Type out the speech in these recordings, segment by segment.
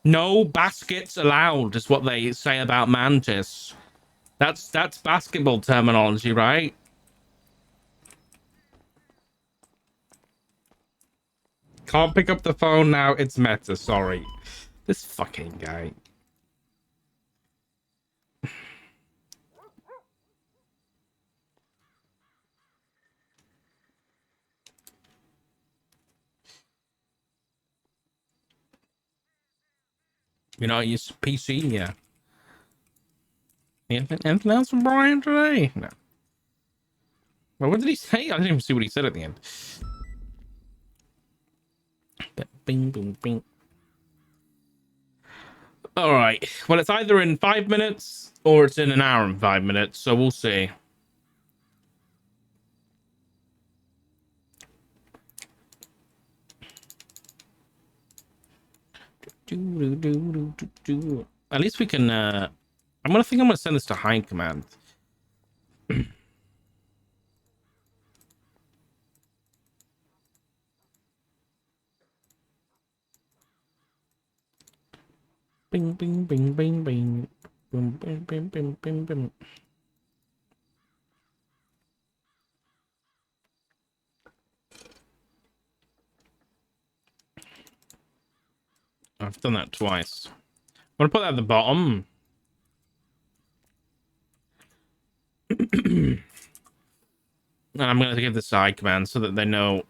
No baskets allowed is what they say about Mantis. That's basketball terminology, right? Can't pick up the phone now. It's Meta. Sorry. This fucking guy. You know, use PC, yeah. Anything else from Brian today? No. Well, what did he say? I didn't even see what he said at the end. Bing, boom, bing. All right. Well, it's either in 5 minutes or it's in an hour and 5 minutes, so we'll see. At least we can. I'm gonna send this to hide command. Bing, bing, bing, bing, bing. Boom, bing, bing, bing, bing, bing. I've done that twice. I'm gonna put that at the bottom. And I'm gonna give the side command so that they know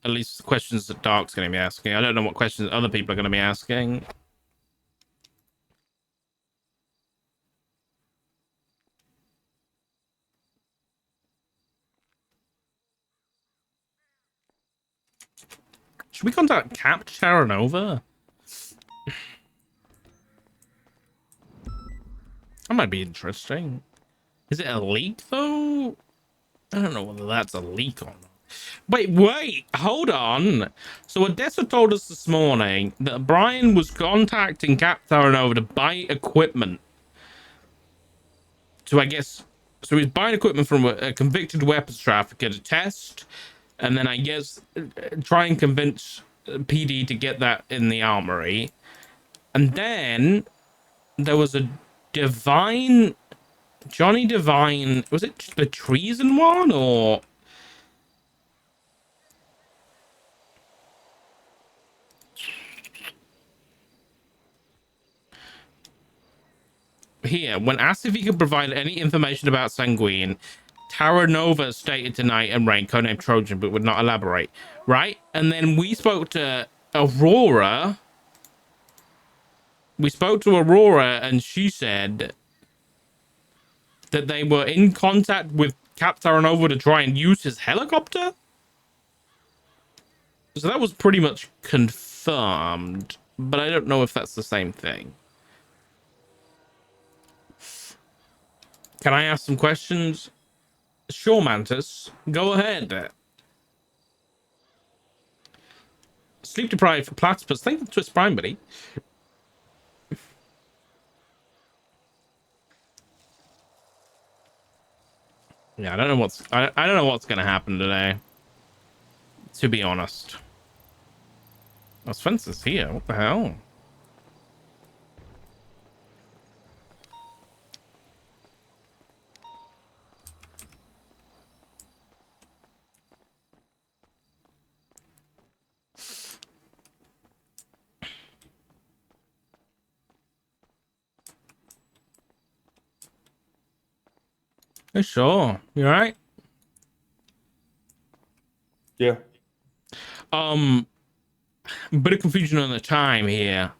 at least the questions that Dark's gonna be asking. I don't know what questions other people are gonna be asking. Should we contact Cap Charanova? That might be interesting. Is it a leak though? I don't know whether that's a leak or not. Wait, hold on. So Odessa told us this morning that Brian was contacting Cap Charanova to buy equipment. So I guess, so he's buying equipment from a convicted weapons trafficker to test, and then I guess try and convince PD to get that in the armory. And then there was a Johnny Devine, was it the treason one or? Here, when asked if he could provide any information about Sanguine, Taranova stated tonight and Rain, codename Trojan, but would not elaborate. Right? And then we spoke to Aurora. And she said that they were in contact with Cap Taranova to try and use his helicopter. So that was pretty much confirmed, but I don't know if that's the same thing. Can I ask some questions? Sure, Mantis. Go ahead. Sleep deprived for platypus. Thank you, Twist Prime, buddy. Yeah, I don't know what's gonna happen today. To be honest. Oh, Spencer's here. What the hell? Hey, sure. You alright? Yeah. Bit of confusion on the time here.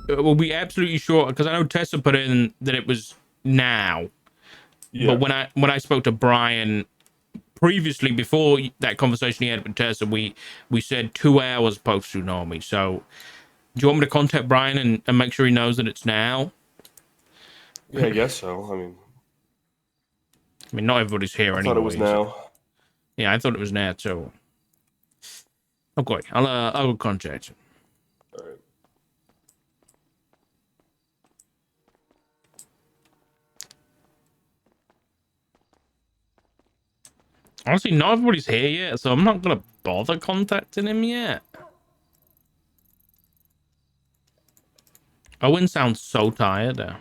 We'll be absolutely sure because I know Tessa put in that it was now. Yeah. But when I spoke to Brian previously, before that conversation he had with Tessa, we said 2 hours post tsunami. So do you want me to contact Brian and make sure he knows that it's now? Yeah, I guess so. I mean, not everybody's here I anyway. thought it was now. Yeah, I thought it was now too. Okay, I'll contact him. All right. Honestly, not everybody's here yet, so I'm not gonna bother contacting him yet. Owen sounds so tired.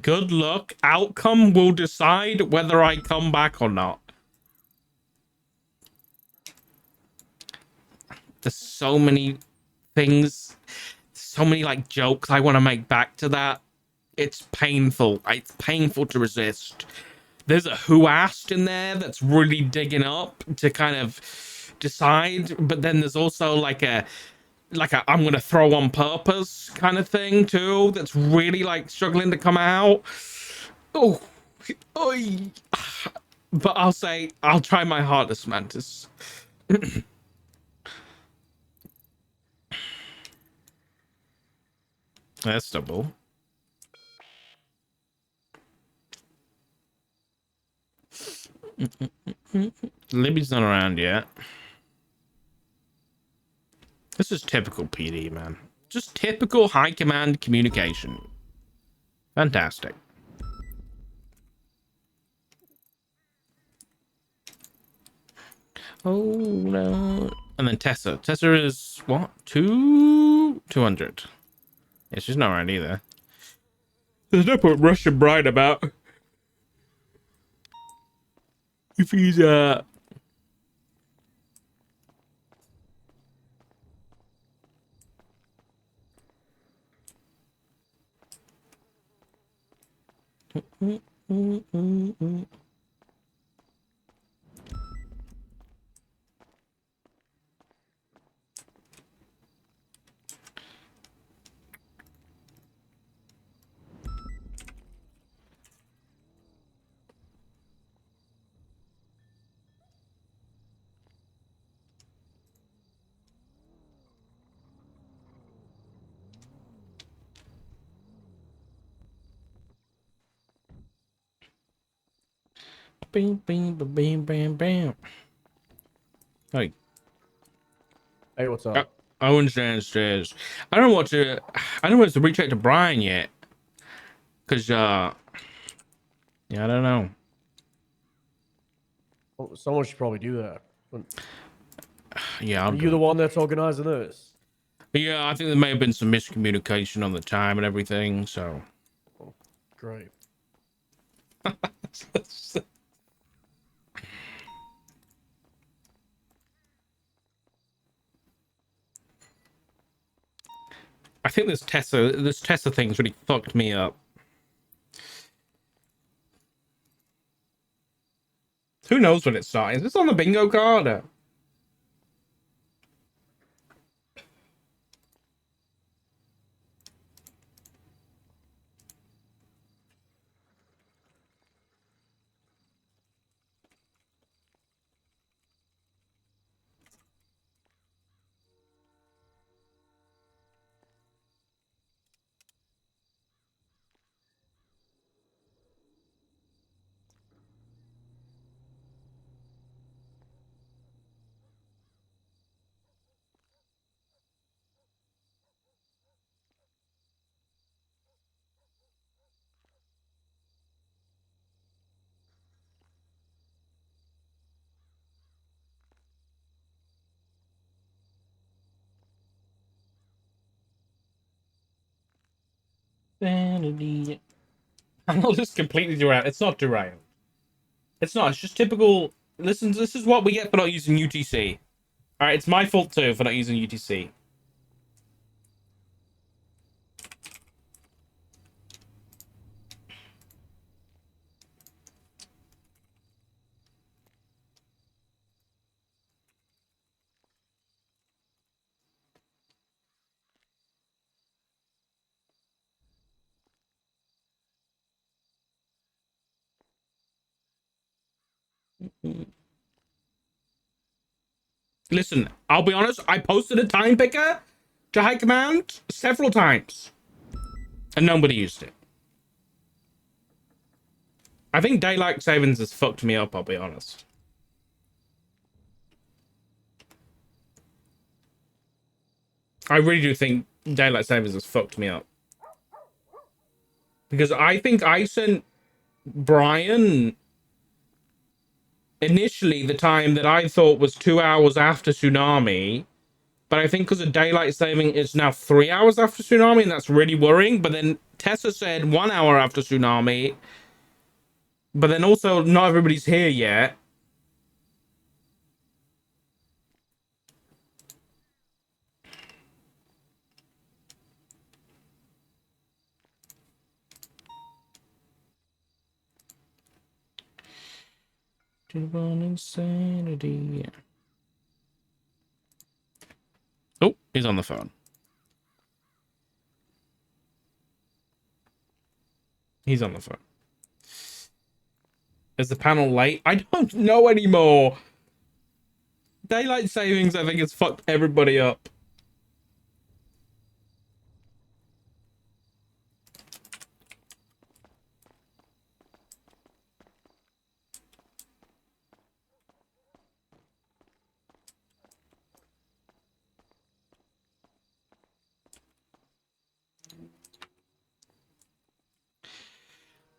Good luck. Outcome will decide whether I come back or not. There's so many things, so many like jokes I want to make back to that. It's painful. It's painful to resist. There's a who asked in there that's really digging up to kind of decide, but then there's also like a I'm gonna throw on purpose kind of thing too that's really like struggling to come out. Oh, oy. But I'll say I'll try my hardest, Mantis. That's double. Libby's not around yet. This is typical PD, man. Just typical high command communication. Fantastic. Oh no. And then Tessa. Tessa is what? 200. Yeah, she's not around either. There's no point rushing Brian about. If he's bam bam bam bam bam. Hey. Hey, what's up? Owen's downstairs. I don't know what to reach out to Brian yet. Cause yeah, I don't know. Well, someone should probably do that. Yeah, Are you the one that's organizing this? Yeah, I think there may have been some miscommunication on the time and everything, so. Oh, great. I think this Tessa thing's really fucked me up. Who knows when it started? Is this on the bingo card? Vanity. I'll just completely derail. It's not derailed. It's not. It's just typical. Listen, this is what we get for not using UTC. All right, it's my fault too for not using UTC. Listen, I'll be honest. I posted a time picker to high command several times, and nobody used it. I think daylight savings has fucked me up. I'll be honest. I really do think daylight savings has fucked me up because I think I sent Brian initially the time that I thought was 2 hours after tsunami, but I think because of daylight saving, it's now 3 hours after tsunami, and that's really worrying. But then Tessa said 1 hour after tsunami, but then also not everybody's here yet. Divine insanity. Oh, he's on the phone. He's on the phone. Is the panel late? I don't know anymore. Daylight savings, I think, has fucked everybody up.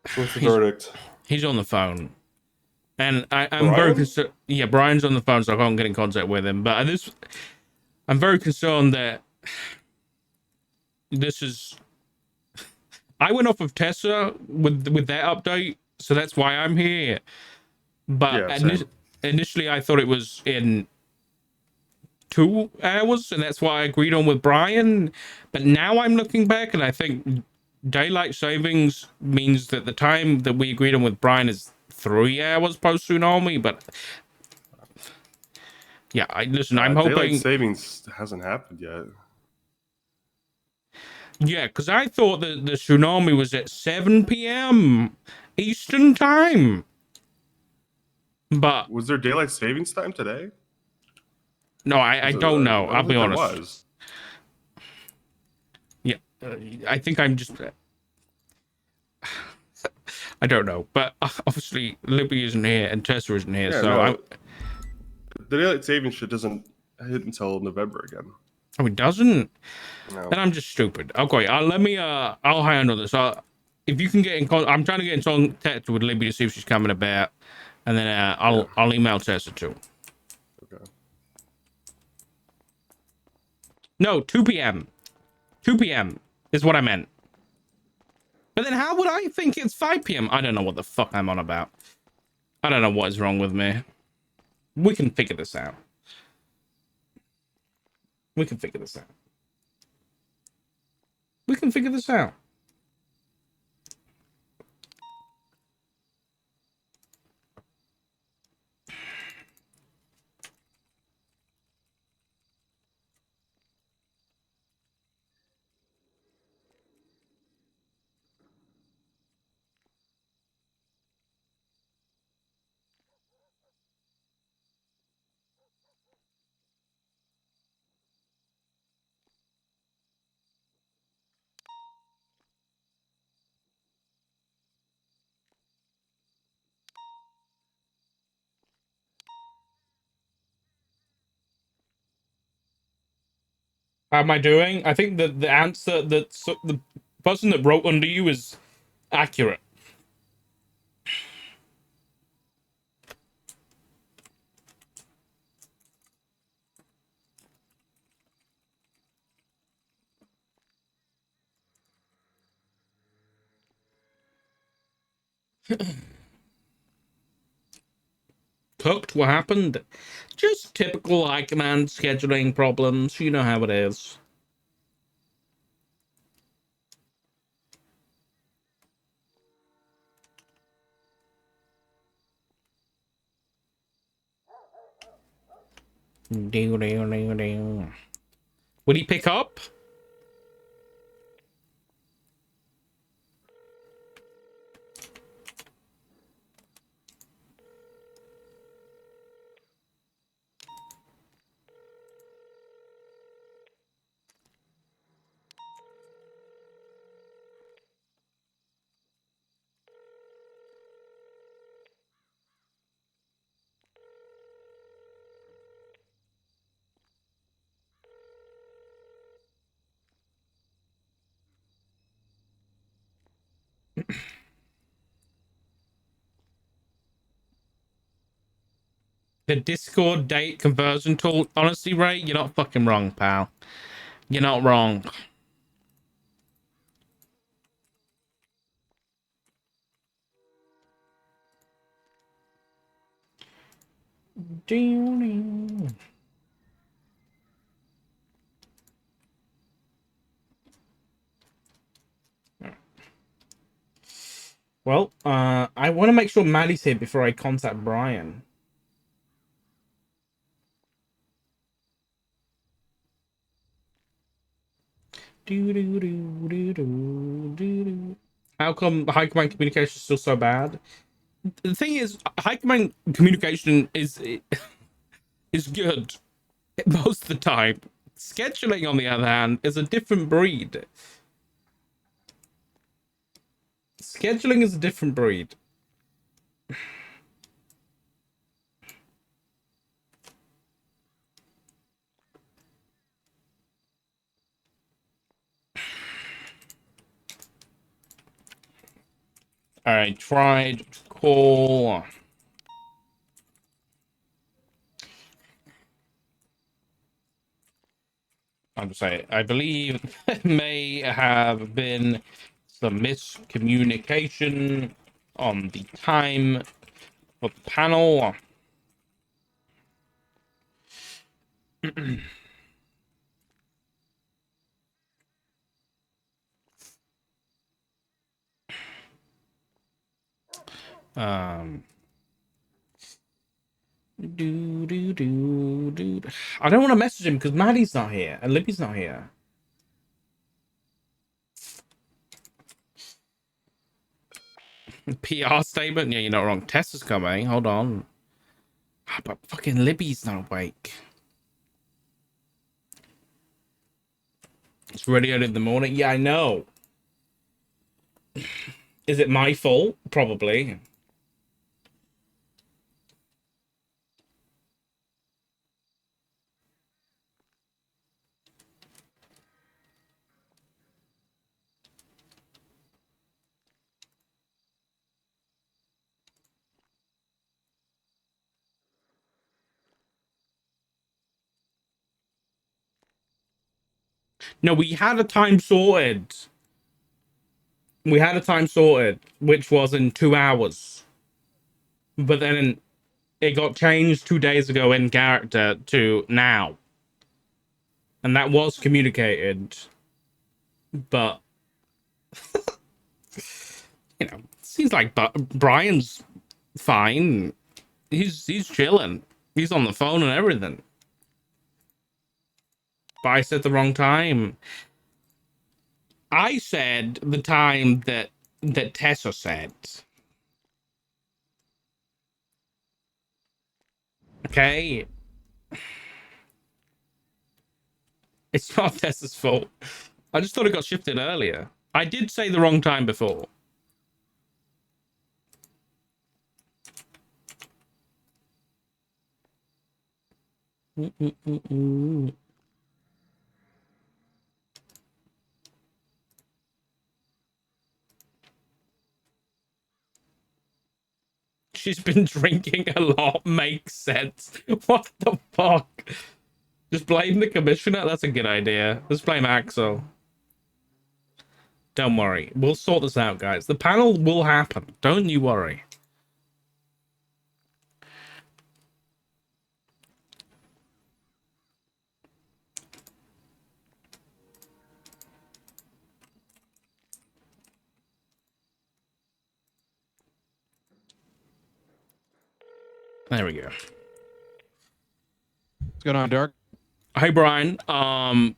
So what's the verdict? He's on the phone. And I'm very Brian? concerned. Yeah, Brian's on the phone, so I can't get in contact with him. But I'm very concerned that this is. I went off of Tessa with that update, so that's why I'm here. But Yeah, same. initially, I thought it was in 2 hours, and that's why I agreed on with Brian. But now I'm looking back, and I think daylight savings means that the time that we agreed on with Brian is 3 hours post tsunami. But yeah, listen. I'm Daylight hoping. savings hasn't happened yet. Yeah, because I thought that the tsunami was at 7 p.m. Eastern time. But Was there daylight savings time today? no, I don't know. I I'll don't be think there honest. was. Yeah, I think I'm just. I don't know. But obviously, Libby isn't here and Tessa isn't here. Yeah, So no. The daylight savings shit doesn't hit until November again. Oh, it doesn't? No. Then I'm just stupid. Okay, I'll handle this. If you can get in contact, I'm trying to get in contact with Libby to see if she's coming about. And then I'll email Tessa too. Okay. No, 2 p.m. 2 p.m. is what I meant. But then how would I think it's 5 p.m.? I don't know what the fuck I'm on about. I don't know what is wrong with me. We can figure this out. We can figure this out. We can figure this out. How am I doing? I think that the answer that the person that wrote under you is accurate. Cooked? What happened? Just typical high command scheduling problems. You know how it is. Would he pick up? The Discord date conversion tool. Honestly, Ray, you're not fucking wrong, pal. You're not wrong. Well, I want to make sure Maddie's here before I contact Brian. How come high command communication is still so bad? The thing is, high command communication is good most of the time. Scheduling, on the other hand, is a different breed. Scheduling is a different breed. I tried to call. I'm just saying, I believe there may have been some miscommunication on the time for the panel. I don't want to message him because Maddie's not here and Libby's not here. PR statement? Yeah, you're not wrong. Tess is coming. Hold on. But fucking Libby's not awake. It's really early in the morning. Yeah, I know. Is it my fault? Probably. No, we had a time sorted. We had a time sorted, which was in 2 hours. But then it got changed 2 days ago in character to now. And that was communicated. But, you know, seems like Brian's fine. He's chilling. He's on the phone and everything. But I said the wrong time. I said the time that Tessa said. Okay. It's not Tessa's fault. I just thought it got shifted earlier. I did say the wrong time before. She's been drinking a lot. Makes sense. What the fuck? Just blame the commissioner? That's a good idea. Let's blame Axel. Don't worry. We'll sort this out, guys. The panel will happen. Don't you worry. There we go. What's going on, Dark? Hey, Brian.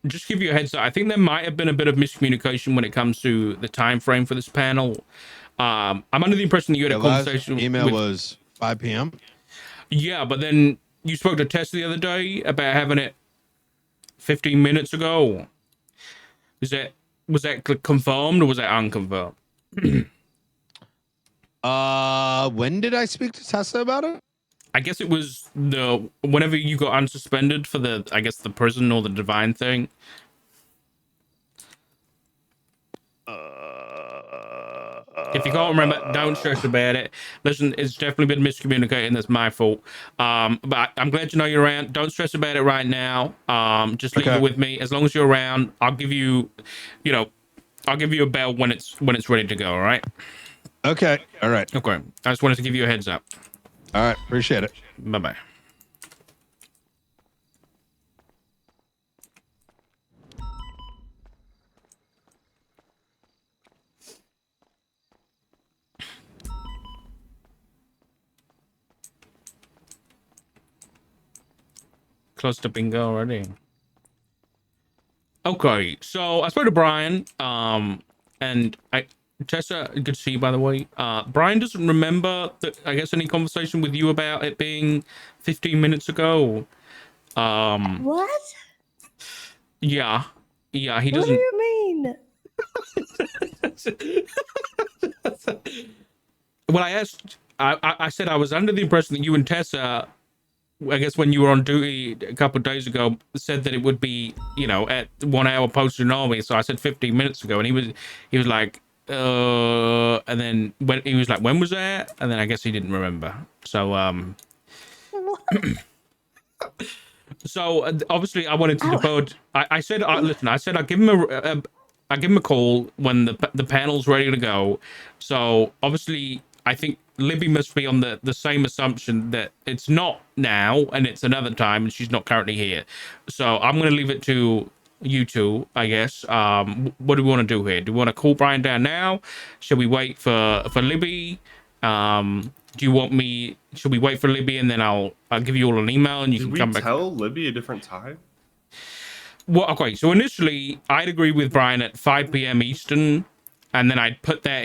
Just give you a heads up. I think there might have been a bit of miscommunication when it comes to the time frame for this panel. I'm under the impression that you had a conversation. Email was 5 p.m. Yeah, but then you spoke to Tess the other day about having it 15 minutes ago. Was that confirmed or was that unconfirmed? When did I speak to Tessa about it? I guess it was whenever you got unsuspended for the prison or the divine thing. If you can't remember, don't stress about it. Listen, it's definitely been miscommunicating. That's my fault. But I'm glad you know you're around. Don't stress about it right now. Just leave Okay. it with me. As long as you're around, I'll give you, I'll give you a bell when it's ready to go. All right. Okay. All right. Okay. I just wanted to give you a heads up. All right. Appreciate it. Bye bye. Close to bingo already. Okay, so I spoke to Brian, and Tessa, good to see you, by the way. Brian doesn't remember that, I guess, any conversation with you about it being 15 minutes ago. What? Yeah, he What do doesn't. you mean? Well, I said I was under the impression that you and Tessa, I guess when you were on duty a couple of days ago, said that it would be, at 1 hour posted on me. So I said 15 minutes ago, and he was like, and then when he was like, when was that? And then I guess he didn't remember. So, What? so obviously I wanted to Ow. depose. I said, listen, I said I'll give him I give him a call when the panel's ready to go. So obviously, I think Libby must be on the same assumption that it's not now and it's another time, and she's not currently here. So I'm gonna leave it to you two, I guess. What do we want to do here? Do we want to call Brian down now? Should we wait for Libby? Do you want me? Should we wait for Libby and then I'll give you all an email and you Did can we come back? tell Libby a different time? Well, okay. So initially, I'd agree with Brian at 5 p.m. Eastern, and then I'd put that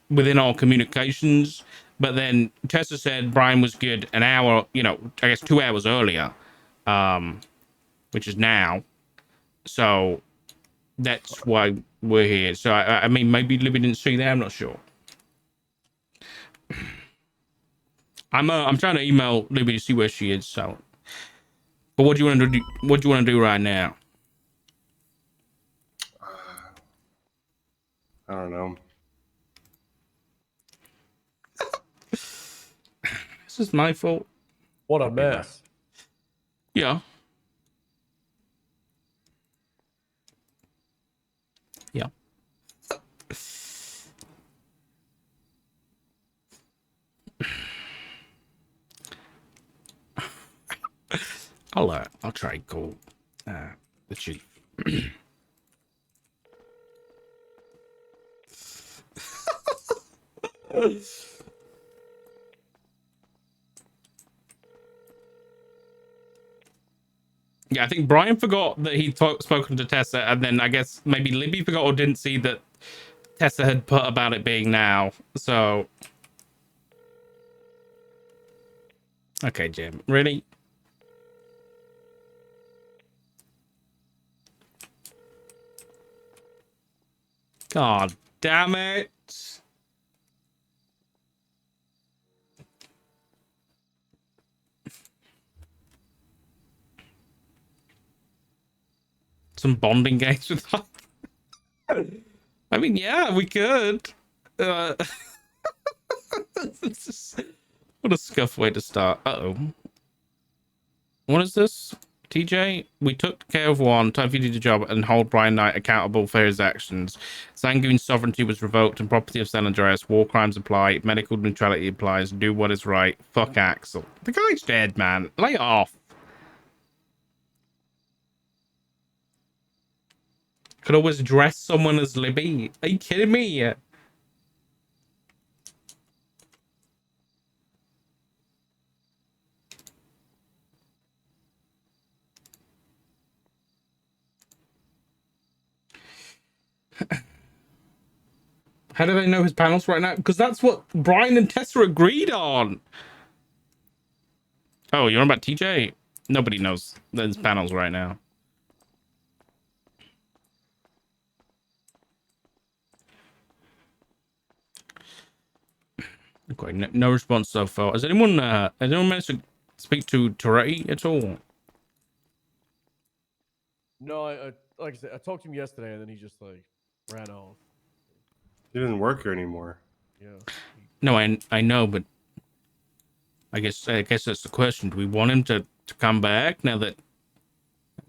within our communications. But then Tessa said Brian was good an hour, I guess 2 hours earlier, which is now. So that's why we're here. So I mean, maybe Libby didn't see that. I'm not sure. I'm trying to email Libby to see where she is. So, but what do you want to do? What do you want to do right now? I don't know. This is my fault. What a mess. Yeah. Yeah. I'll try and call the chief. Yeah, I think Brian forgot that he'd spoken to Tessa, and then I guess maybe Libby forgot or didn't see that Tessa had put about it being now. So, okay, Jim, really? God damn it. Some bonding games with her. I mean, yeah, we could. What a scuff way to start. Uh-oh. What is this? TJ, we took care of one. Time for you to do the job and hold Brian Knight accountable for his actions. Sanguine sovereignty was revoked and property of San Andreas. War crimes apply. Medical neutrality applies. Do what is right. Fuck Axel. The guy's dead, man. Lay off. Could always dress someone as Libby. Are you kidding me? How do they know his panels right now? Because that's what Brian and Tessa agreed on. Oh, you're on about TJ? Nobody knows his panels right now. Okay, no response so far. Has anyone managed to speak to Toretti at all? No, I like I said, I talked to him yesterday, and then he just ran off. He doesn't work here anymore. Yeah. No, I know, but I guess that's the question. Do we want him to come back now that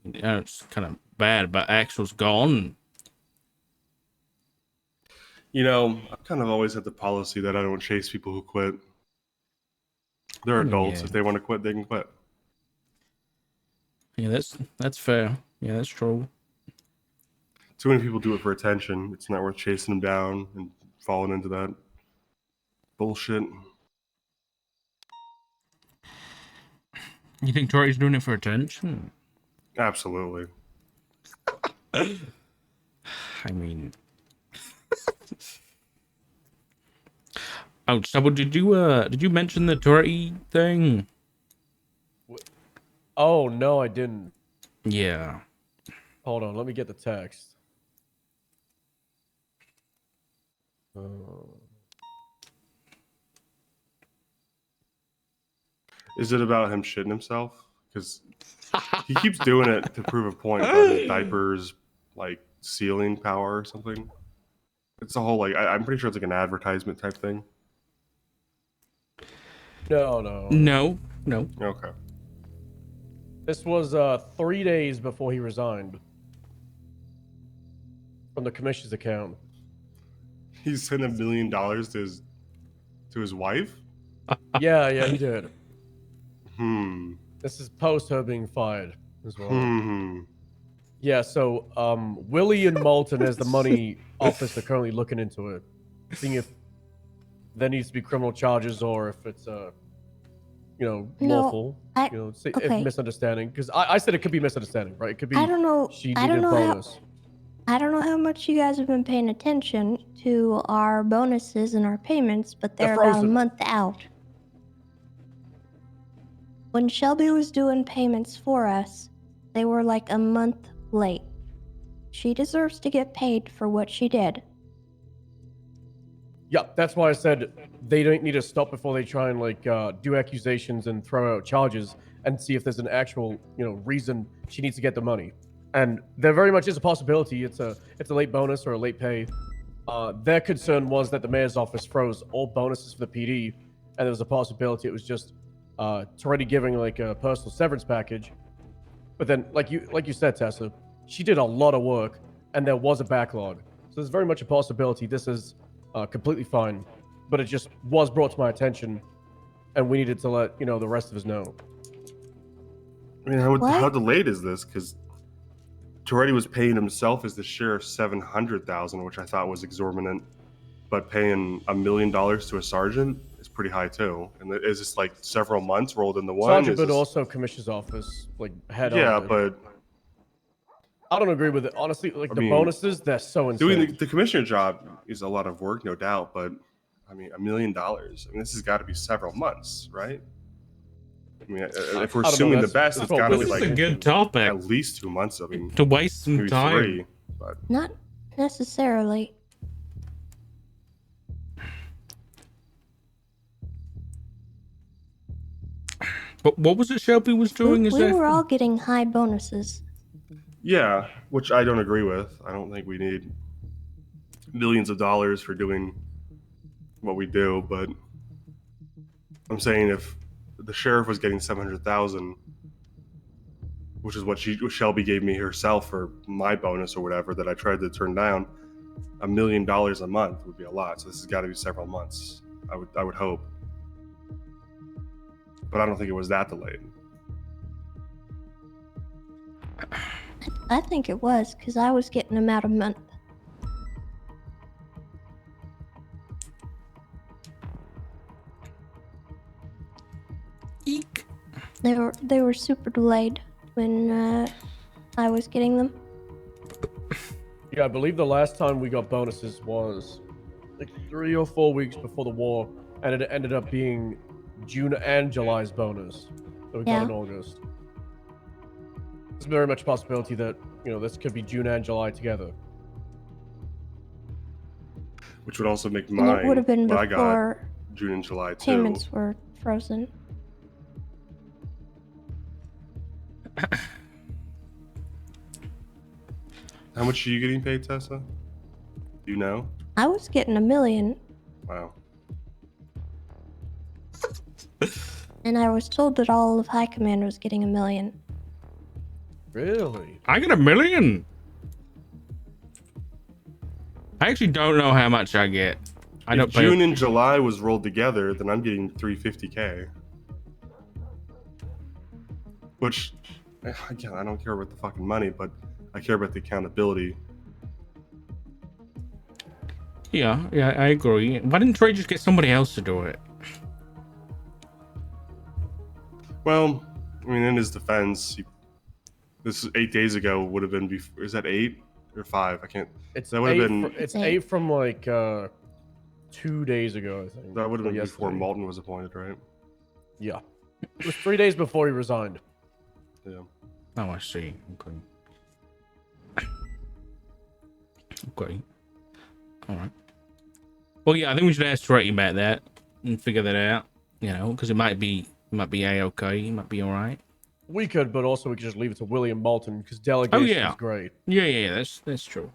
it's kind of bad, but Axel's gone? You know, I've kind of always had the policy that I don't chase people who quit. They're adults. Yeah. If they want to quit, they can quit. Yeah, that's fair. Yeah, that's true. Too many people do it for attention. It's not worth chasing them down and falling into that bullshit. You think Tori's doing it for attention? Absolutely. I mean, oh, so did you mention the Tori thing? Oh no, I didn't. Yeah. Hold on, let me get the text. Is it about him shitting himself? Because he keeps doing it to prove a point about his diapers, like sealing power or something. It's a whole like I'm pretty sure it's like an advertisement type thing. No. No. Okay. This was 3 days before he resigned from the commission's account. He sent $1 million to his wife. Yeah, he did. This This is post her being fired as well. Hmm. Yeah, so Willie and Moulton as the money office are currently looking into it, seeing if there needs to be criminal charges or if it's No, lawful. I- If okay. misunderstanding. Because I said it could be misunderstanding, right? It could be I don't know. she I needed don't a know bonus. I don't know how much you guys have been paying attention to our bonuses and our payments, but They're they're about a frozen. month out. When Shelby was doing payments for us, they were like a month late. She deserves to get paid for what she did. Yeah, that's why I said they don't need to stop before they try and do accusations and throw out charges and see if there's an actual reason she needs to get the money. And there very much is a possibility it's a late bonus or a late pay. Their concern was that the mayor's office froze all bonuses for the PD, and there was a possibility it was just already giving like a personal severance package. But then, like you said, Tessa, she did a lot of work, and there was a backlog. So there's very much a possibility this is completely fine, but it just was brought to my attention, and we needed to let the rest of us know. I mean, how What? delayed is this? Because Toretti was paying himself as the sheriff $700,000, which I thought was exorbitant, but paying $1 million to a sergeant is pretty high too. And is this like several months rolled into one? Sergeant, Is but this- also commissioner's office, head yeah, on. it. but I don't agree with it. Honestly, I the mean, bonuses, they're so insane. doing the commissioner job is a lot of work, no doubt. But I mean, $1 million. I mean, this has got to be several months, right? I mean, if we're I don't know, assuming the that's- best, that's it's what got to Willie be This like is a good topic at least 2 months. I mean, to waste some maybe time. 3. But Not necessarily. But what was it Shelby was doing? We exactly? were all getting high bonuses. yeah, which I don't agree with. I don't think we need millions of dollars for doing what we do. But I'm saying if the sheriff was getting 700,000, which is what Shelby gave me herself for my bonus or whatever that I tried to turn down, $1 million a month would be a lot. So this has got to be several months. I would hope, but I don't think it was that delayed. I think it was, because I was getting them out a month. Eek. They were super delayed when I was getting them. Yeah, I believe the last time we got bonuses was like 3 or 4 weeks before the war, and it ended up being June and July's bonus that we got Yeah. in August. There's very much a possibility that this could be June and July together. Which would also make And mine it would have been what I got before June and July too. payments were frozen. How much are you getting paid, Tessa? Do you know? I was getting $1 million, Wow. and I was told that all of High Command was getting $1 million. Really? I get $1 million. I actually don't know how much I get. I If don't pay. June and July was rolled together, then I'm getting 350K. Which, again, I don't care about the fucking money, but I care about the accountability. Yeah, I agree. Why didn't Trey just get somebody else to do it? Well, I mean, in his defense, this is 8 days ago. Would have been before. Is that 8 or 5? I can't. It's That would've eight. been- It's Eight. 8 from like 2 days ago, I think. That would have or been before yesterday. Malton was appointed, right? Yeah. It was 3 days before he resigned. Yeah. Oh, I see. Okay. Okay. All right. Well, yeah, I think we should ask Trey about that and figure that out. You know, because it might be a-okay. It might be all right. We could, but also we could just leave it to William Malton because delegation yeah. is great. Yeah, that's true.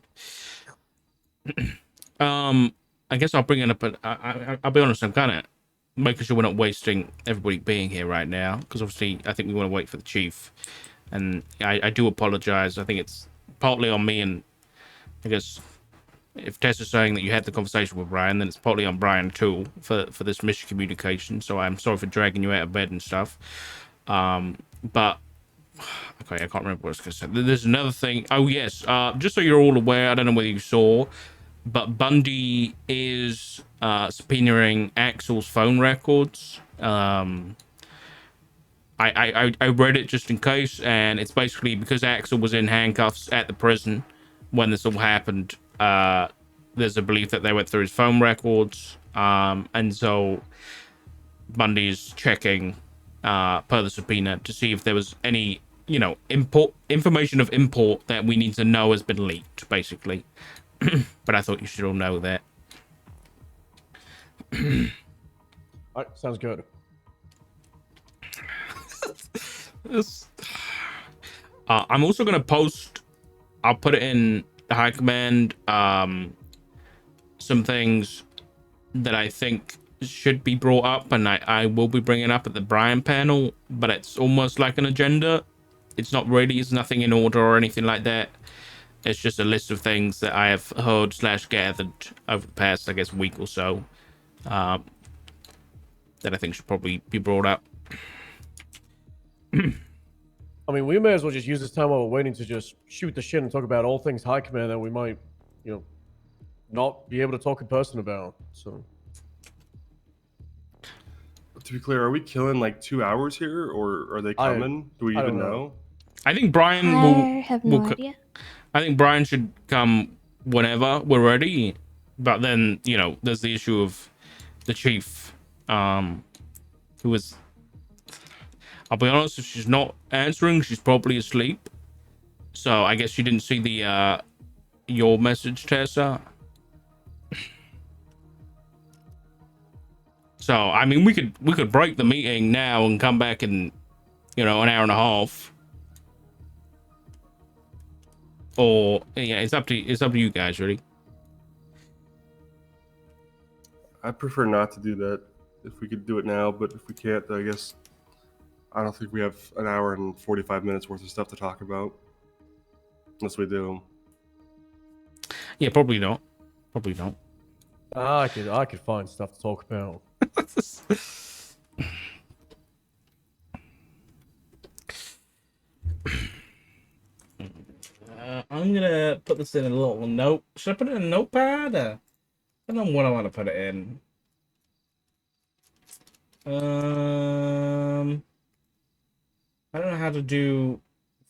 I guess I'll bring it up, but I'll be honest, I'm kind of making sure we're not wasting everybody being here right now, because obviously I think we want to wait for the chief, and I do apologize. I think it's partly on me, and I guess if Tessa's saying that you had the conversation with Brian, then it's partly on Brian too for this miscommunication. So I'm sorry for dragging you out of bed and stuff. But okay, I can't remember what I was going to say. There's another thing. Oh yes, just so you're all aware, I don't know whether you saw, but Bundy is subpoenaing Axel's phone records. I read it just in case, and it's basically because Axel was in handcuffs at the prison when this all happened. There's a belief that they went through his phone records, and so Bundy is checking per the subpoena to see if there was any, information of import that we need to know has been leaked, basically. But I thought you should all know that. All right, sounds good. I'm also going to post, I'll put it in the high command, some things that I think should be brought up, and I will be bringing up at the Brian panel, but it's almost like an agenda. It's not really, it's nothing in order or anything like that. It's just a list of things that I have heard / gathered over the past, I guess, week or so, that I think should probably be brought up. I mean, we may as well just use this time while we're waiting to just shoot the shit and talk about all things high command that we might, not be able to talk in person about. So, To be clear, are we killing like 2 hours here, or are they I- coming? Do we I even don't know. know? I think Brian I have no will idea. I think Brian should come whenever we're ready. But then, there's the issue of the chief, who is, I'll be honest, if she's not answering, she's probably asleep. So I guess she didn't see the your message, Tessa. So I mean, we could break the meeting now and come back in, an hour and a half. Or yeah, it's up to you guys, really. I prefer not to do that if we could do it now, but if we can't, then I guess I don't think we have an hour and 45 minutes worth of stuff to talk about. Unless we do. Yeah, probably not. Probably not. I could find stuff to talk about. I'm gonna put this in a little note. Should I put it in a notepad? I don't know what I want to put it in. I don't know how to do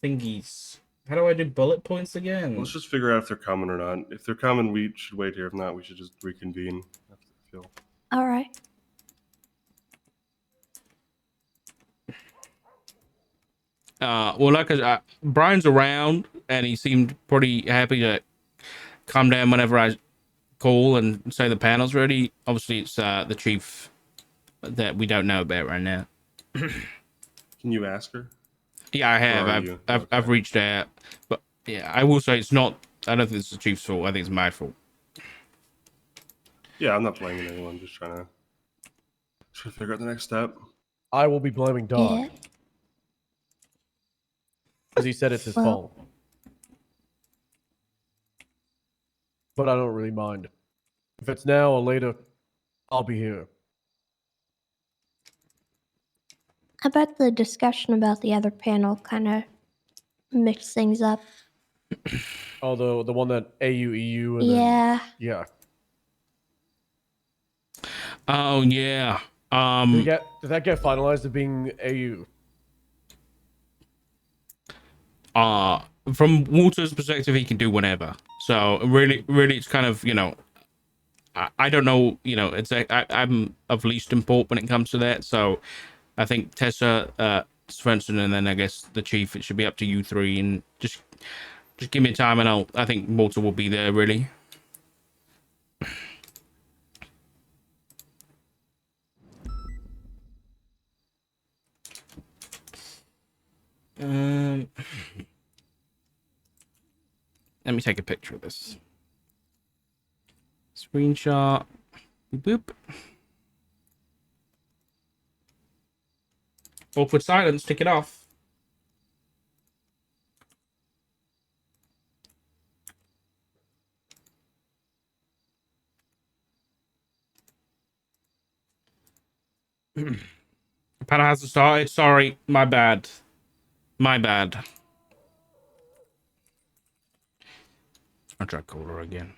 thingies. How do I do bullet points again? Let's just figure out if they're coming or not. If they're coming, we should wait here. If not, we should just reconvene. I feel. All right. Well, like Brian's around, and he seemed pretty happy to come down whenever I call and say the panel's ready. Obviously, it's the chief that we don't know about right now. Can you ask her? Yeah, I have. Or are you? I've reached out, but yeah, I will say it's not. I don't think it's the chief's fault. I think it's my fault. Yeah, I'm not blaming anyone. Just trying to figure out the next step. I will be blaming Doc Yeah. because he said it's his Well- fault. But I don't really mind. If it's now or later, I'll be here. I bet the discussion about the other panel kind of mixed things up. Oh, the one that AU, and Yeah. then yeah. Oh yeah. Did that get finalized as being AU? From Walter's perspective, he can do whatever. So really, it's kind of, you know, I don't know, you know, I'm of least import when it comes to that. So I think Tessa, Svensson, and then I guess the chief. It should be up to you three, and just give me time, and I think Walter will be there. Really. Let me take a picture of this. Screenshot. Boop. Awkward silence. Tick it off. Panel hasn't started. Sorry. My bad. My bad. I'll try to call her again.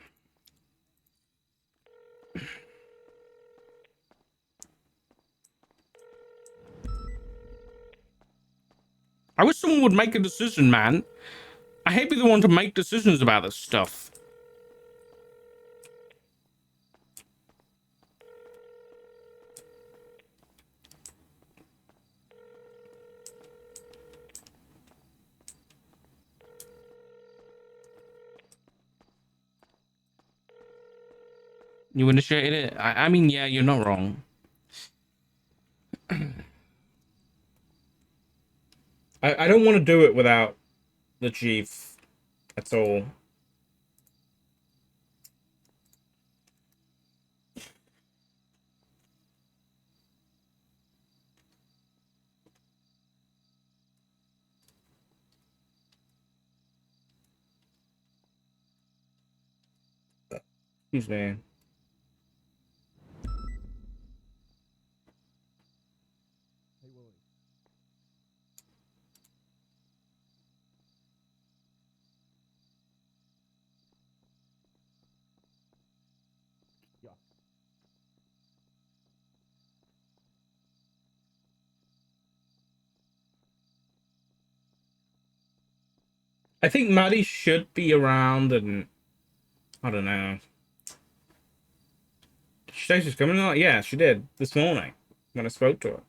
I wish someone would make a decision, man. I hate being the one to make decisions about this stuff. You initiated it? I mean, yeah, you're not wrong. I don't want to do it without the chief. That's all. Excuse me. I think Maddie should be around, and I don't know. Did she say she's coming out? Yeah, she did this morning when I spoke to her.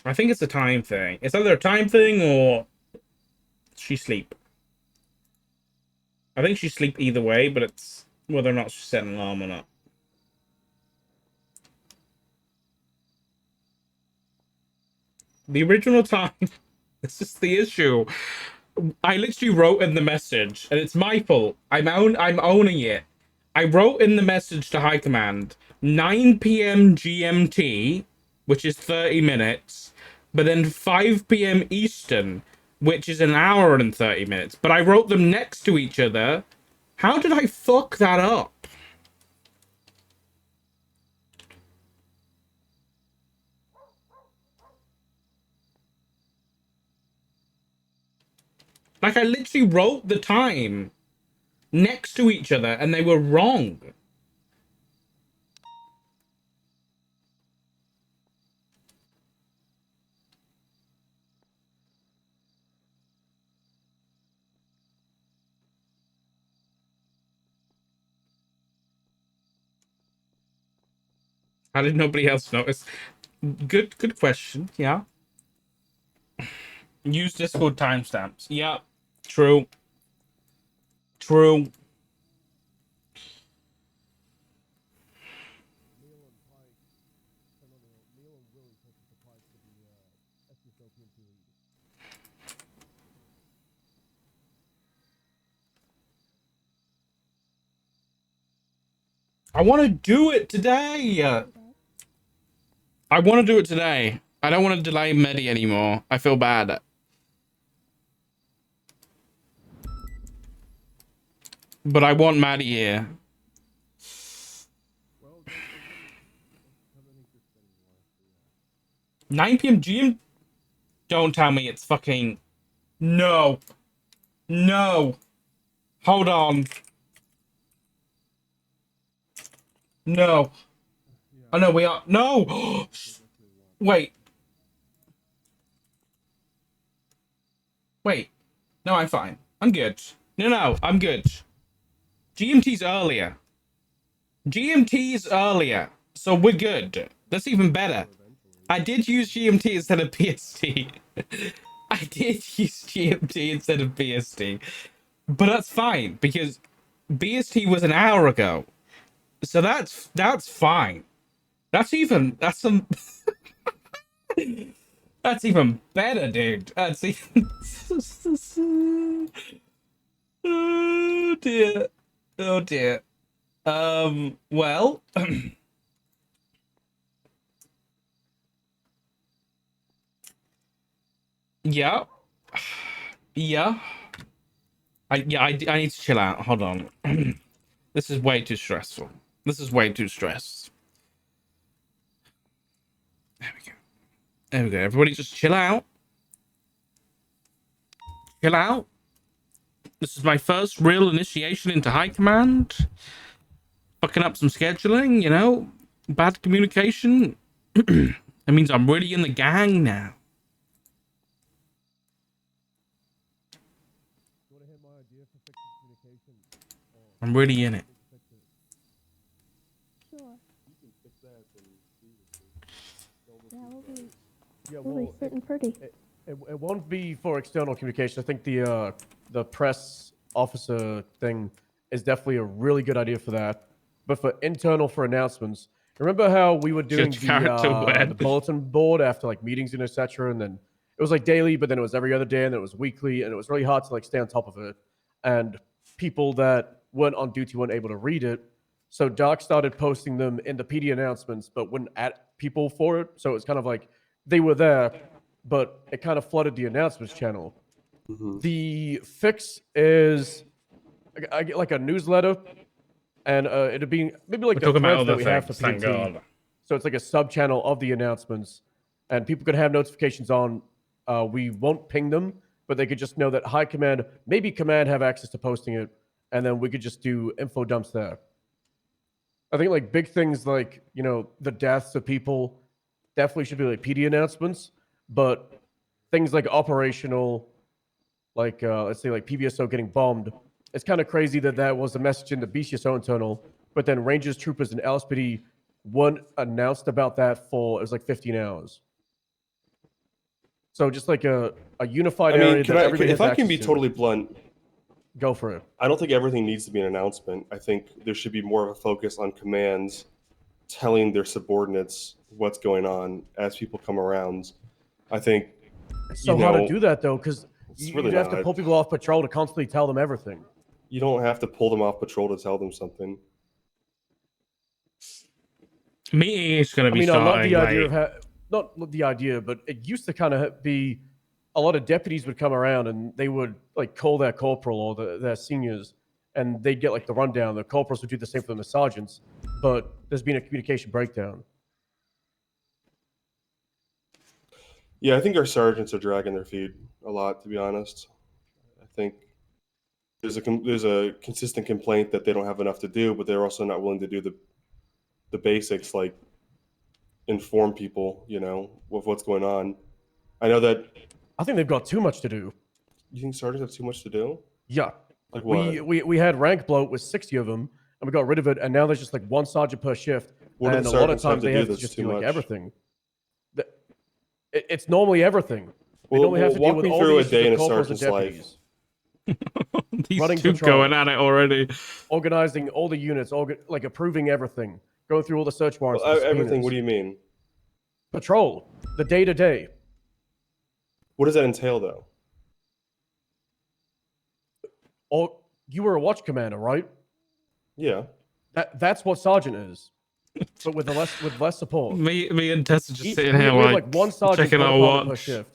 I think it's a time thing. It's either a time thing or she sleep. I think she sleep either way, but it's whether or not she set an alarm or not. The original time. This is the issue. I literally wrote in the message, and it's my fault. I'm owning it. I wrote in the message to High Command 9 p.m. GMT, which is 30 minutes, but then 5 p.m. Eastern, which is an hour and 30 minutes. But I wrote them next to each other. How did I fuck that up? Like, I literally wrote the time next to each other, and they were wrong. How did nobody else notice? Good question. Yeah. Use Discord timestamps. Yeah. True. True. I want to do it today. I want to do it today. I don't want to delay Medi anymore. I feel bad. But I want Maddie here. 9 p.m. GM. Don't tell me it's fucking... No. No. Hold on. No. Oh, no, we are... No! Wait. Wait. No, I'm fine. I'm good. No, I'm good. GMT's earlier. GMT's earlier. So we're good. That's even better. I did use GMT instead of PST. I did use GMT instead of BST. But that's fine, because BST was an hour ago. So that's fine. That's some that's even better, dude. That's even oh dear. Oh dear. Well, yeah. Yeah. I need to chill out. Hold on. This is way too stressful. This is way too stressed. There we go. There we go. Everybody just chill out. Chill out. This is my first real initiation into high command. Fucking up some scheduling, you know? Bad communication. That means I'm really in the gang now. I'm really in it. Sure. Yeah, Yeah, we'll be sitting pretty. It won't be for external communication. I think the press officer thing is definitely a really good idea for that. But for internal, for announcements, remember how we were doing Judge character the wed. bulletin board after like meetings and etc. And then it was like daily, but then it was every other day, and then it was weekly, and it was really hard to like stay on top of it. And people that weren't on duty weren't able to read it. So Doc started posting them in the PD announcements, but wouldn't add people for it. So it's kind of like they were there, but it kind of flooded the announcements channel. The fix is I get like a newsletter, and it'd be maybe like We're the talking about threads that other we have for things, thank PNT. God. So it's like a sub channel of the announcements, and people could have notifications on. We won't ping them, but they could just know that high command, maybe command, have access to posting it, and then we could just do info dumps there. I think like big things like, you know, the deaths of people definitely should be like PD announcements, but things like operational, like let's say like PBSO getting bombed, it's kind of crazy that that was a message in the BCSO internal, but then Rangers, troopers, and LSPD weren't announced about that for, it was like 15 hours. So just like a unified area that everybody if has I can be access to. totally blunt, Go for it. I don't think everything needs to be an announcement. I think there should be more of a focus on commands telling their subordinates what's going on as people come around. I think It's so you hard know, to do that though, because it's you'd really have to not. pull people off patrol to constantly tell them everything. You don't have to pull them off patrol to tell them something. Meeting is going to I be mean, I love starting the idea late. of not the idea, but it used to kind of be a lot of deputies would come around and they would like call their corporal or their seniors, and they'd get like the rundown. The corporals would do the same for them as sergeants, but there's been a communication breakdown. Yeah, I think our sergeants are dragging their feet a lot, to be honest. I think there's a consistent complaint that they don't have enough to do, but they're also not willing to do the basics like inform people, you know, with what's going on. I know that. I think they've got too much to do. You think sergeants have too much to do? Yeah. Like what? We had rank bloat with 60 of them, and we got rid of it, and now there's just like one sergeant per shift. What do And the a lot of sergeants have times to they do have to that's just too do like much? everything. It's normally everything. They Well, normally have to deal walk with me all through the a issues day of in a corporals and sergeant's life. deputies. These running two patrol. going at it already. Organizing all the units, like approving everything, going through all the search warrants. Well, and the everything. What do subpoenas. you mean? Patrol, the day to day. What does that entail, though? Or you were a watch commander, right? Yeah. That's what sergeant is, but with less support. Me and Tessa just We sitting here have like one sergeant checking per our department per watch. shift.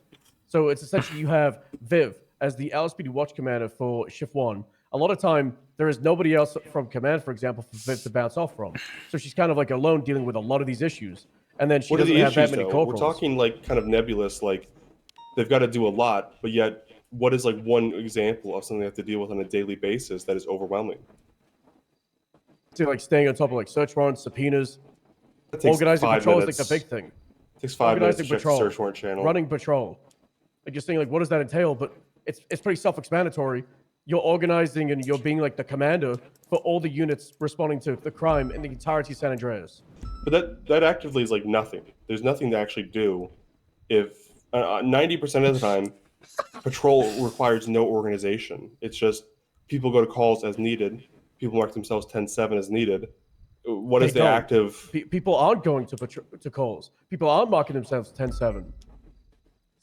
So it's essentially you have Viv as the LSPD watch commander for shift 1. A lot of time there is nobody else from command, for example, for Viv to bounce off from. So she's kind of like alone dealing with a lot of these issues. And then she What are doesn't the have that issues, many though? corporals. We're talking like kind of nebulous, like they've got to do a lot, but yet what is like one example of something they have to deal with on a daily basis that is overwhelming? So like staying on top of like search warrants, subpoenas, That takes organizing 5 patrol minutes. is like the big thing. It takes 5 minutes to Organizing check the patrol, search warrant channel. running patrol. Like you're saying, like what does that entail? But it's pretty self-explanatory. You're organizing and you're being like the commander for all the units responding to the crime in the entirety of San Andreas. But that actively is like nothing. There's nothing to actually do. If 90% of the time, patrol requires no organization. It's just people go to calls as needed. People mark themselves 10-7 as needed. What is They the don't. active? People aren't going to calls. People aren't marking themselves 10-7.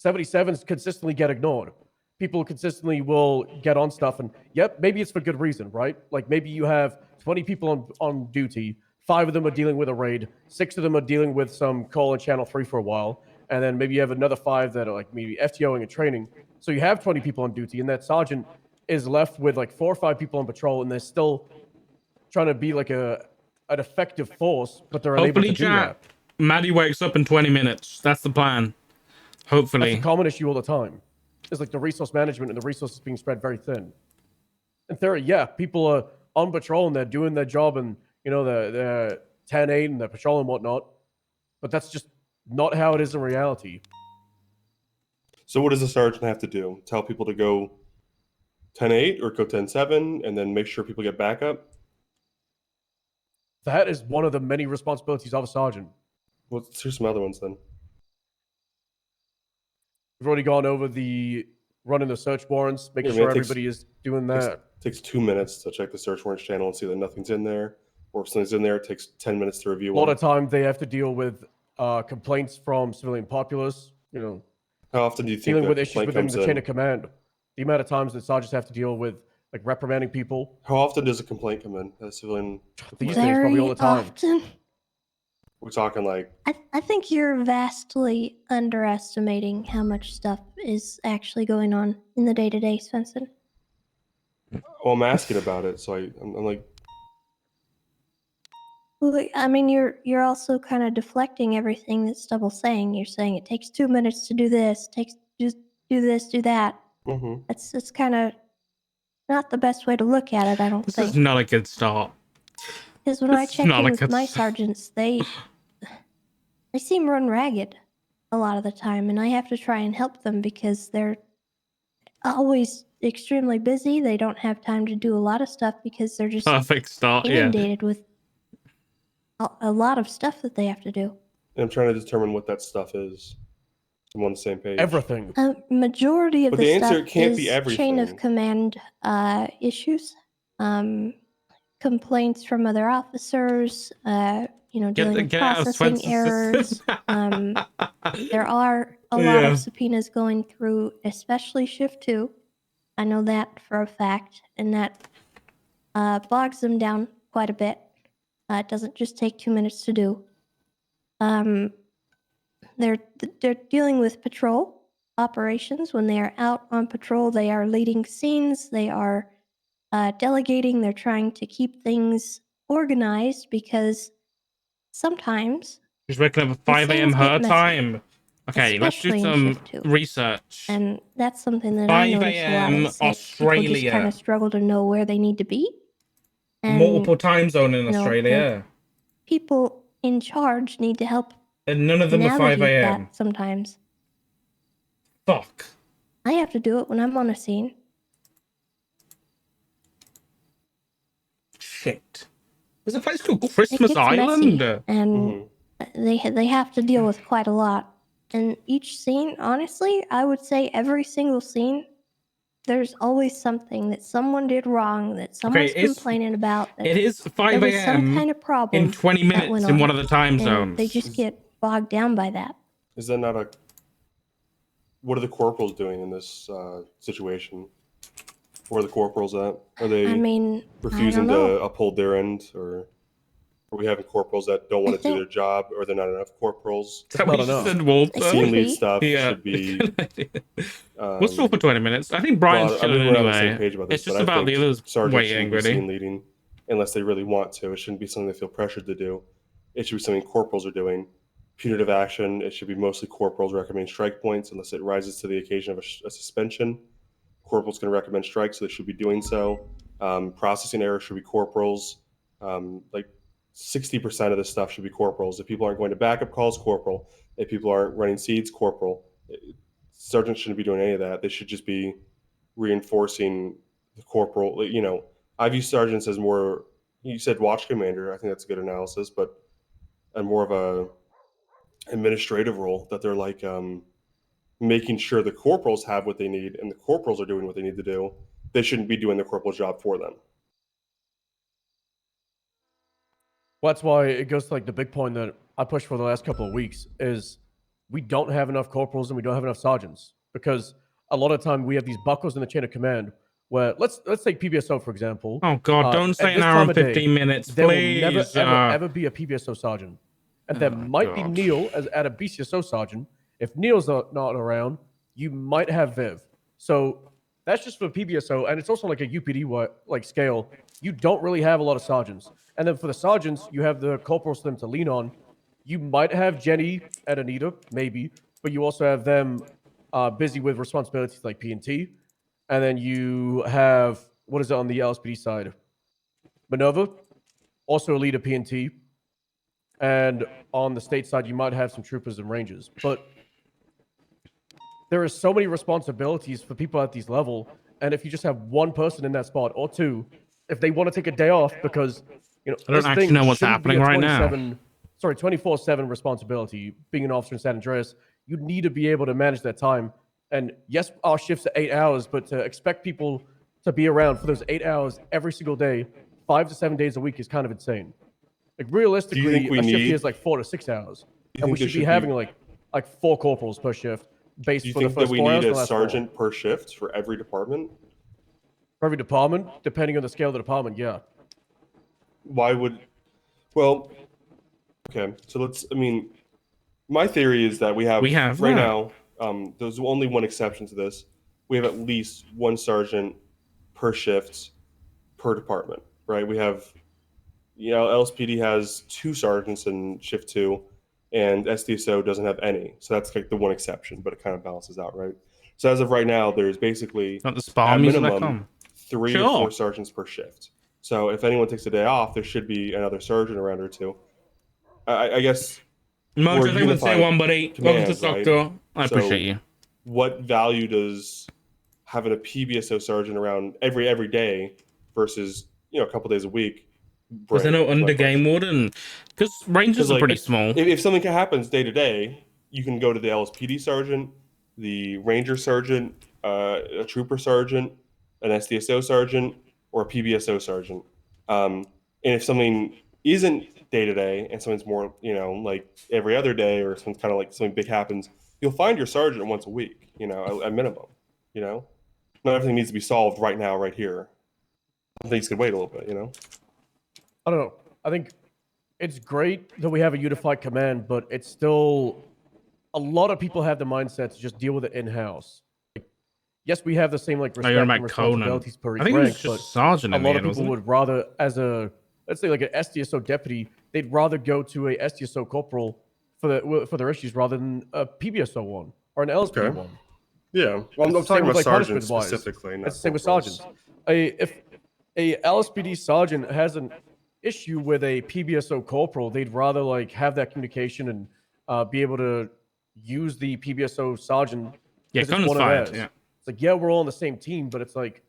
77s consistently get ignored. People consistently will get on stuff, and yep, maybe it's for good reason, right? Like maybe you have 20 people on duty, 5 of them are dealing with a raid, 6 of them are dealing with some call in Channel 3 for a while, and then maybe you have another 5 that are like maybe FTOing and training. So you have 20 people on duty, and that sergeant is left with like 4 or 5 people on patrol, and they're still trying to be like an effective force, but they're unable Hopefully, to do chat. that. Maddie wakes up in 20 minutes. That's the plan. That's Hopefully. a common issue all the time. It's like the resource management and the resources being spread very thin. In theory, yeah, people are on patrol and they're doing their job and, you know, they're 10-8 and they're patrolling and whatnot. But that's just not how it is in reality. So what does the sergeant have to do? Tell people to go 10-8 or go 10-7 and then make sure people get backup? That is one of the many responsibilities of a sergeant. Well, here's some other ones then. We've already gone over the running the search warrants, making Yeah, man, sure it takes- everybody is doing that. Takes 2 minutes to check the search warrants channel and see that nothing's in there. Or if something's in there, it takes 10 minutes to review A lot them. of time they have to deal with complaints from civilian populace, you know, How often do you think dealing that with issues complaint within comes the chain in? of command. The amount of times that sergeants have to deal with like reprimanding people. How often does a complaint come in? A civilian? These complaint? days, probably all Very the time. often. We're talking like I think you're vastly underestimating how much stuff is actually going on in the day-to-day, Svensson. well, I'm asking about it, so I'm like, Well, I mean, you're also kind of deflecting everything that Stubble's saying. You're saying it takes 2 minutes to do this, takes just do this, do that. mm-hmm. It's kind of not the best way to look at it, I don't This is think. not a good start. Because when I this is check not in a with good my s- sergeants, they seem run ragged a lot of the time, and I have to try and help them because they're always extremely busy. They don't have time to do a lot of stuff because they're just Perfect start, yeah. inundated with a lot of stuff that they have to do. And I'm trying to determine what that stuff is. I'm on the same page. Everything. A majority of But the the answer stuff can't is be chain of everything. command issues, complaints from other officers, dealing with Get out of processing Swen's errors. system. There are a lot Yeah. of subpoenas going through, especially shift 2. I know that for a fact, and that bogs them down quite a bit. It doesn't just take 2 minutes to do. They're dealing with patrol operations. When they are out on patrol, they are leading scenes. They are delegating. They're trying to keep things organized because sometimes, She's waking up at 5 a.m. things get her messy, time. Okay, let's do especially in some shift 2. research. And that's something that I 5 notice a lot. a.m. Is that people just Australia. kind of struggle to know where they need to be. And, Multiple time zone in you know, Australia. people in charge need to help And none of them are 5 navigate a.m. that sometimes. Fuck. I have to do it when I'm on a scene. Shit. There's a place called Christmas It gets Island. messy, and Mm-hmm. they have to deal with quite a lot. And each scene, honestly, I would say every single scene, there's always something that someone did wrong, that someone's it's- complaining about. That It is 5 there was some a.m. kind of problem in 20 that went minutes in on, one of the time and zones. they just get bogged down by that. Is that not a? What are the corporals doing in this situation? Where are the corporals at? Are they I mean, refusing I don't know. to uphold their end, or Are we having corporals that don't want I to do their think- job, or they're not enough corporals? Is that not what you enough. said, Walter? It Scene could lead be. stuff Yeah. should be. We'll talk for 20 minutes. I think Brian's I chilling mean, we're not on the same anyway. page about this, It's just but I about the think others sergeants waiting, shouldn't be scene really. leading unless they really want to. It shouldn't be something they feel pressured to do. It should be something corporals are doing. Punitive action, it should be mostly corporals recommending strike points unless it rises to the occasion of a suspension. Corporals can recommend strikes, so they should be doing so. Processing errors should be corporals. Like 60% of this stuff should be corporals. If people aren't going to backup calls, corporal. If people aren't running seeds, corporal. Sergeants shouldn't be doing any of that. They should just be reinforcing the corporal. You know, I view sergeants as more. You said watch commander. I think that's a good analysis, but and more of a administrative role that they're like making sure the corporals have what they need and the corporals are doing what they need to do. They shouldn't be doing the corporal job for them. Well, that's why it goes to like the big point that I pushed for the last couple of weeks is we don't have enough corporals and we don't have enough sergeants because a lot of time we have these buckles in the chain of command where let's take PBSO for example. Oh, God, don't at say an this hour time and of day, 15 minutes, There please. will never ever be a PBSO sergeant, and there Oh, might be God. Neil as at a BCSO sergeant. If Neil's not around, you might have Viv. So that's just for PBSO, and it's also like a UPD like scale. You don't really have a lot of sergeants, and then for the sergeants, you have the corporals for them to lean on. You might have Jenny and Anita, maybe, but you also have them busy with responsibilities like P&T, and then you have what is it on the LSPD side? Minerva, also a leader P&T, and on the state side, you might have some troopers and rangers, but there are so many responsibilities for people at these level, and if you just have one person in that spot or two, if they want to take a day off because I don't this actually thing know what's shouldn't be happening a right now. 24/7 responsibility. Being an officer in San Andreas, you need to be able to manage that time. And yes, our shifts are 8 hours, but to expect people to be around for those 8 hours every single day, 5 to 7 days a week is kind of insane. Like realistically, think we a shift need- here is like 4 to 6 hours, you and we think there should be should having be- like 4 corporals per shift based Do you for the think that first we 4 hours. need and a the last 4. sergeant per shift for every department? For every department, depending on the scale of the department, yeah. Why would? Well, okay. So let's. I mean, my theory is that we have right that. now. There's only one exception to this. We have at least one sergeant per shift per department, right? We have, LSPD has 2 sergeants in shift 2, and SDSO doesn't have any. So that's like the one exception, but it kind of balances out, right? So as of right now, there's basically Not the spa at music minimum that come. 3 Sure. or 4 sergeants per shift. So if anyone takes a day off, there should be another sergeant around or two. I guess Mojo, we're thank you for the tier unified 1, buddy. Welcome to command, right? Sock22. I So- appreciate you. what value does having a PBSO sergeant around every day versus a couple days a week Was there no is my under question. game warden? Because Rangers are like, pretty small. If something happens day to day, you can go to the LSPD sergeant, the ranger sergeant, a trooper sergeant, an SDSO sergeant, or a PBSO sergeant. And if something isn't day to day and something's more, like every other day, or something kind of like something big happens, you'll find your sergeant once a week, at minimum. Not everything needs to be solved right now, right here. Some things could wait a little bit, I don't know. I think it's great that we have a unified command, but it's still a lot of people have the mindset to just deal with it in house. Like, yes, we have the same like Oh, respect you're and about Conan. responsibilities per each I think it rank, was but just sergeant a in the lot end, of people wasn't it? would rather, as a let's say like an SDSO deputy, they'd rather go to a SDSO corporal for their issues rather than a PBSO one or an LSPD Okay. one. Yeah. Well, I'm It's the talking same with, about like, sergeants punishment-wise. specifically. Not It's the same with corporals. sergeants. If a LSPD sergeant has an issue with a PBSO corporal, they'd rather like have that communication and be able to use the PBSO sergeant. Yeah, 'cause it's Conan's one of fired. theirs. Yeah. It's like, yeah, we're all on the same team, but it's like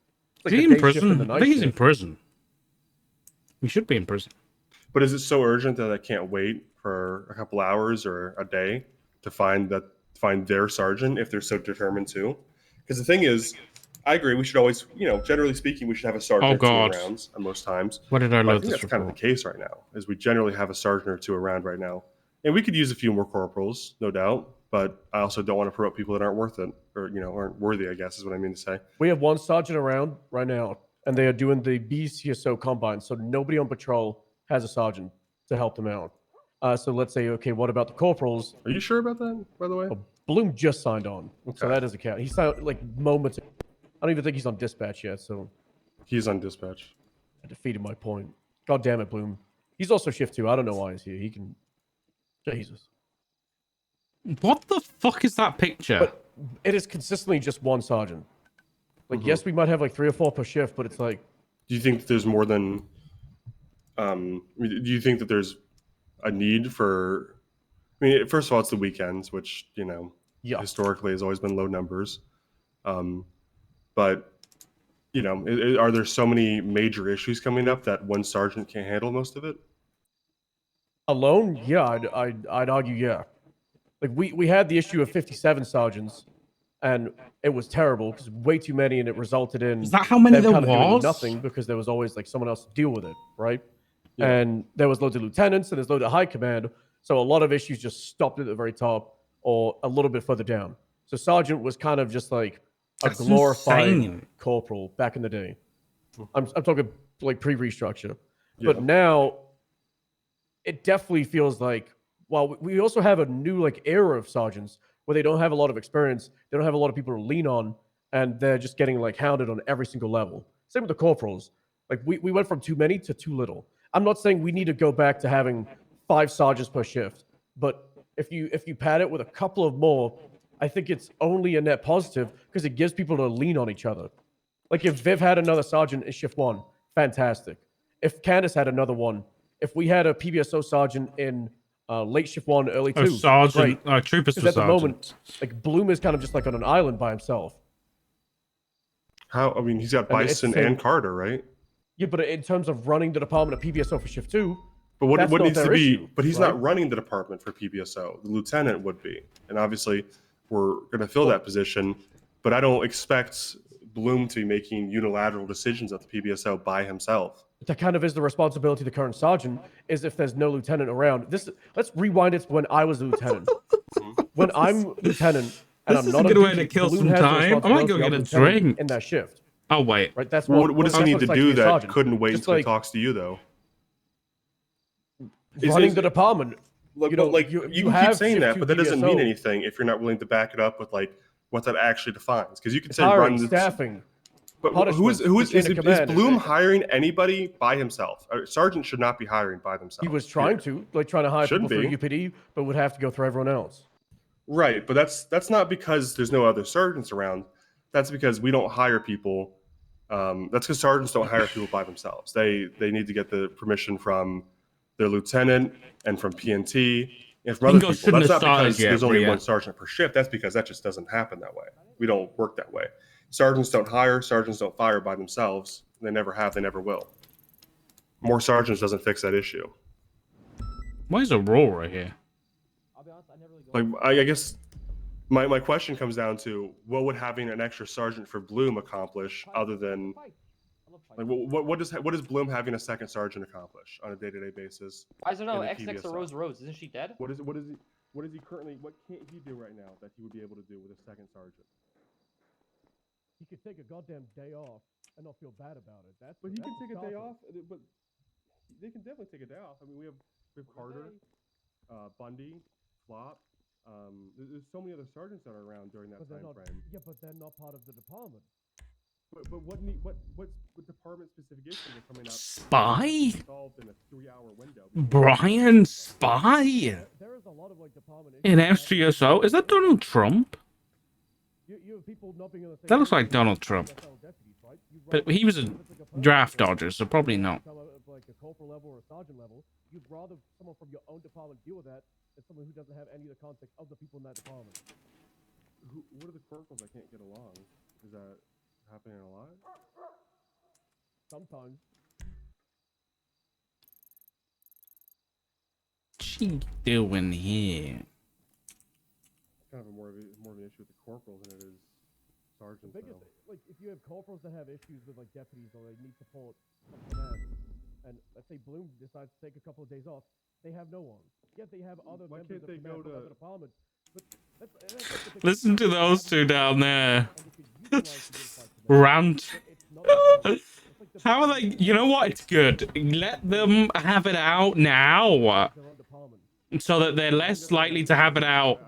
Is the he in day shift and prison? the I night think he's in shift. prison. He should be in prison. But is it so urgent that I can't wait for a couple hours or a day to find their sergeant if they're so determined to? Because the thing is, I agree. We should always, generally speaking, we should have a sergeant Oh, or 2 God. around most times. What did I But I load think this that's kind of the report? case right now, is we generally have a sergeant or 2 around right now. And we could use a few more corporals, no doubt. But I also don't want to promote people that aren't worth it, or, aren't worthy, I guess is what I mean to say. We have one sergeant around right now, and they are doing the BCSO combine, so nobody on patrol has a sergeant to help them out. So let's say, okay, what about the corporals? Are you sure about that, by the way? Oh, Bloom just signed on, so Okay. that doesn't count. He signed like moments ago. I don't even think he's on dispatch yet, so He's on dispatch. I defeated my point. God damn it, Bloom. He's also shift 2. I don't know why he's here. He can... Jesus. What the fuck is that picture? But it is consistently just one sergeant. Like, yes, we might have like 3 or 4 per shift, but it's like... Do you think that there's more than? I mean, do you think that there's a need for? I mean, first of all, it's the weekends, which Yeah. historically has always been low numbers. But are there so many major issues coming up that one sergeant can't handle most of it? Alone? Yeah, I'd argue, yeah. Like, we had the issue of 57 sergeants, and it was terrible because way too many, and it resulted in Is that how many them there kind of doing was? nothing because there was always like someone else to deal with it, right? Yeah. And there was loads of lieutenants and there's loads of high command, so a lot of issues just stopped at the very top or a little bit further down. So sergeant was kind of just like a That's glorified insane. corporal back in the day. I'm talking like pre-restructure, Yeah. but now it definitely feels like, well, we also have a new like era of sergeants where they don't have a lot of experience, they don't have a lot of people to lean on, and they're just getting like hounded on every single level. Same with the corporals. Like we went from too many to too little. I'm not saying we need to go back to having 5 sergeants per shift, but if you pad it with a couple of more, I think it's only a net positive because it gives people to lean on each other. Like if Viv had another sergeant in shift 1, fantastic. If Candace had another one, if we had a PBSO sergeant in late shift 1, early 2, Oh, sergeant, great. troopers Because for at the moment, sergeants. like Bloom is kind of just like on an island by himself. How? I mean, he's got And it's Bison the- and Carter, right? Yeah, but in terms of running the department of PBSO for shift 2, But what That's not needs to their be? issue, But he's right? not running the department for PBSO. The lieutenant would be, and obviously we're going to fill that position. But I don't expect Bloom to be making unilateral decisions at the PBSO by himself. that kind of is the responsibility of the current sergeant, is if there's no lieutenant around. Let's rewind it to when I was a lieutenant. When I'm lieutenant and This I'm is not a on good way duty, to kill Bloom some has the time. I might go responsibility get of a lieutenant drink. in that shift. Oh wait. Right? That's What does he that's need what to it's like do be a that sergeant. couldn't wait Just until he like talks to you though? running the department. Like, You know, like you you can keep have saying shift that, 2 but that doesn't mean PBSO. anything if you're not willing to back it up with like what that actually defines. Because you can say Hiring, run the staffing. But punishment, who is chain of command. Bloom hiring anybody by himself? A sergeant should not be hiring by themselves. He was trying to hire Shouldn't people be. through UPD, but would have to go through everyone else. Right, but that's not because there's no other sergeants around. That's because we don't hire people. That's because sergeants don't hire people by themselves. They need to get the permission from their lieutenant and from PNT and from other Bingo people. shouldn't That's have not because started yet, there's only Bria. one sergeant per shift. That's because that just doesn't happen that way. We don't work that way. Sergeants don't hire, sergeants don't fire by themselves. They never have, they never will. More sergeants doesn't fix that issue. Why is Aurora here? Like, I guess my question comes down to what would having an extra sergeant for Bloom accomplish other than like what does Bloom having a second sergeant accomplish on a day-to-day basis? Why is there no in the X next to PBSO? Rose? Isn't she dead? What is he currently what can't he do right now that he would be able to do with a second sergeant? He could take a goddamn day off and not feel bad about it. But he can take a day off. But they can definitely take a day off. I mean, we have Carter, Bundy, Flop. There's so many other sergeants that are around during that time frame. Yeah, but they're not part of the department. But what department specific issues are coming up? Spy? Solved in a 3-hour window. Brian Spy? There is a lot of like department In FCSO? Is that Donald Trump? You have people not being on the same That looks like page Donald as Trump. NFL deputies, right? You'd But rather- he was a if it's like a draft person dodger, so probably not. come up at, like a corporal level or a sergeant level, you'd rather someone from your own department deal with that than someone who doesn't have any of the context of the people in that department. What are the corporals that can't get along? Is that happening a lot? Sometimes. What's she doing here? Kind of more of an issue with the corporals than it is The sergeants. biggest, though. like, if you have corporals that have issues with like deputies or they need support from command, and let's say Bloom decides to take a couple of days off, they have no one. Yet they have other Why members can't of they command go from to- other departments. But that's like the big Listen to issue. those two down there. And they could utilize the unified command, Rant. but it's not like that. It's like How are they? You know what? It's good. Let them have it out now, so that they're less likely to have it out